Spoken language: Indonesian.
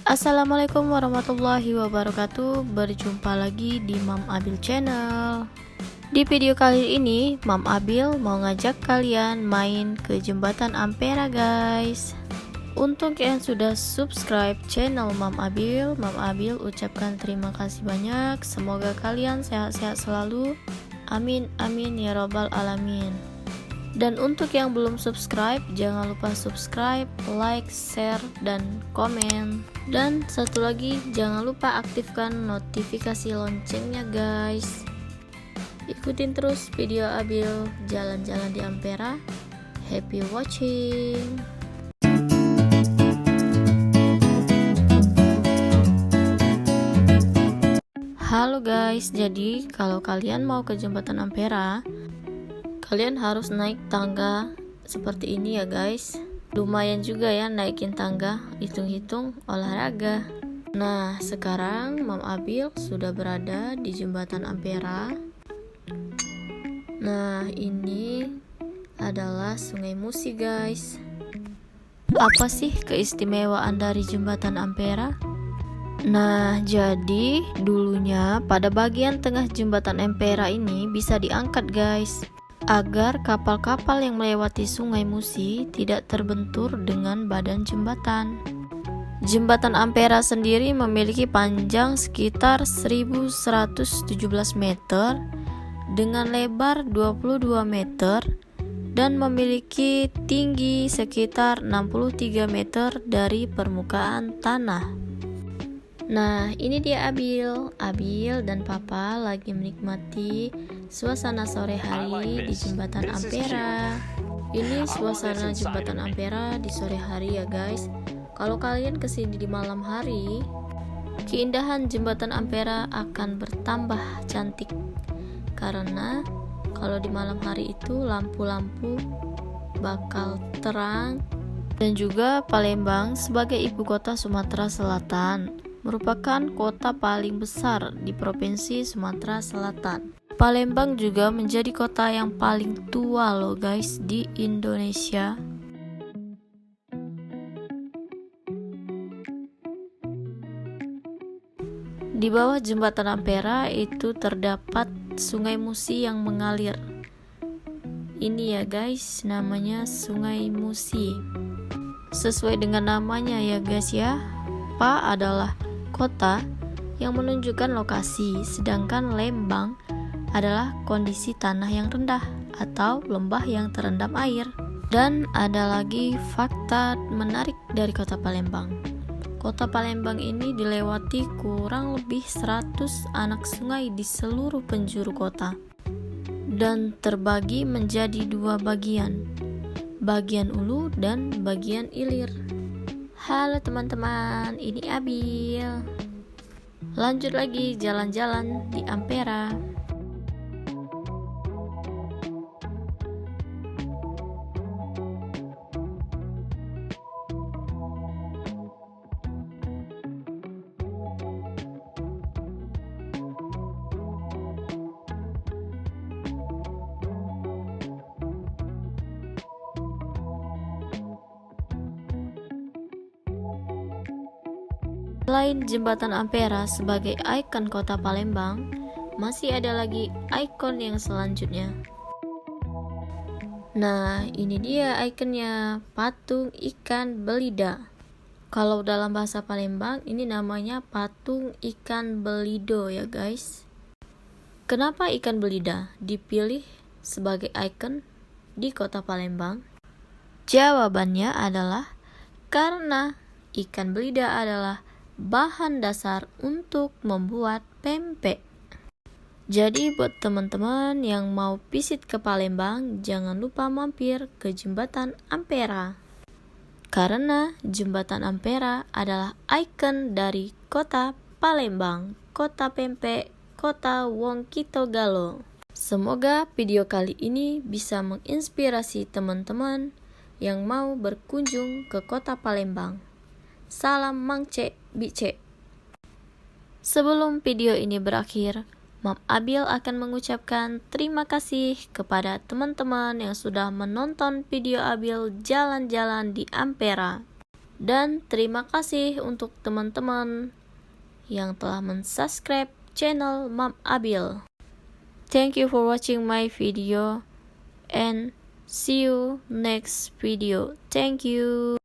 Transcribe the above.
Assalamualaikum warahmatullahi wabarakatuh. Berjumpa lagi di Mam Abil Channel. Di video kali ini Mam Abil mau ngajak kalian main ke Jembatan Ampera, guys. Untuk yang sudah subscribe channel Mam Abil ucapkan terima kasih banyak. Semoga kalian sehat-sehat selalu. Amin amin ya robbal alamin. Dan untuk yang belum subscribe, jangan lupa subscribe, like, share, dan komen. Dan satu lagi, jangan lupa aktifkan notifikasi loncengnya, guys. Ikutin terus video Abil jalan-jalan di Ampera. Happy watching. Halo guys, jadi kalau kalian mau ke Jembatan Ampera, kalian harus naik tangga seperti ini ya guys. Lumayan juga ya naikin tangga, hitung-hitung olahraga. Nah, sekarang Mam Abil sudah berada di Jembatan Ampera. Nah, ini adalah Sungai Musi, guys. Apa sih keistimewaan dari Jembatan Ampera? Nah, jadi dulunya pada bagian tengah Jembatan Ampera ini bisa diangkat, guys, agar kapal-kapal yang melewati Sungai Musi tidak terbentur dengan badan jembatan. Jembatan Ampera sendiri memiliki panjang sekitar 1117 meter dengan lebar 22 meter dan memiliki tinggi sekitar 63 meter dari permukaan tanah. Nah, ini dia Abil dan Papa lagi menikmati suasana sore hari di Jembatan Ampera. Ini suasana Jembatan Ampera di sore hari ya guys. Kalau kalian kesini di malam hari, keindahan Jembatan Ampera akan bertambah cantik. Karena kalau di malam hari itu lampu-lampu bakal terang. Dan juga Palembang sebagai ibu kota Sumatera Selatan merupakan kota paling besar di Provinsi Sumatera Selatan. Palembang juga menjadi kota yang paling tua loh guys di Indonesia. Di bawah Jembatan Ampera itu terdapat Sungai Musi yang mengalir. Ini ya guys, namanya Sungai Musi. Sesuai dengan namanya ya guys ya, Pa adalah kota yang menunjukkan lokasi, sedangkan Lembang adalah kondisi tanah yang rendah atau lembah yang terendam air. Dan ada lagi fakta menarik dari kota Palembang. Kota Palembang ini dilewati kurang lebih 100 anak sungai di seluruh penjuru kota dan terbagi menjadi dua bagian Ulu dan bagian Ilir. Halo teman-teman, ini Abil. Lanjut lagi jalan-jalan di Ampera. Selain Jembatan Ampera sebagai ikon kota Palembang, masih ada lagi ikon yang selanjutnya. Nah, ini dia ikonnya, patung ikan belida. Kalau dalam bahasa Palembang, ini namanya patung ikan belido ya guys. Kenapa ikan belida dipilih sebagai ikon di kota Palembang? Jawabannya adalah karena ikan belida adalah bahan dasar untuk membuat pempek. Jadi buat teman-teman yang mau visit ke Palembang, jangan lupa mampir ke Jembatan Ampera. Karena Jembatan Ampera adalah ikon dari kota Palembang, kota pempek, kota wong kito galo. Semoga video kali ini bisa menginspirasi teman-teman yang mau berkunjung ke kota Palembang. Salam Mang Cek Bice. Sebelum video ini berakhir, Mam Abil akan mengucapkan terima kasih kepada teman-teman yang sudah menonton video Abil jalan-jalan di Ampera. Dan terima kasih untuk teman-teman yang telah mensubscribe channel Mam Abil. Thank you for watching my video and see you next video. Thank you.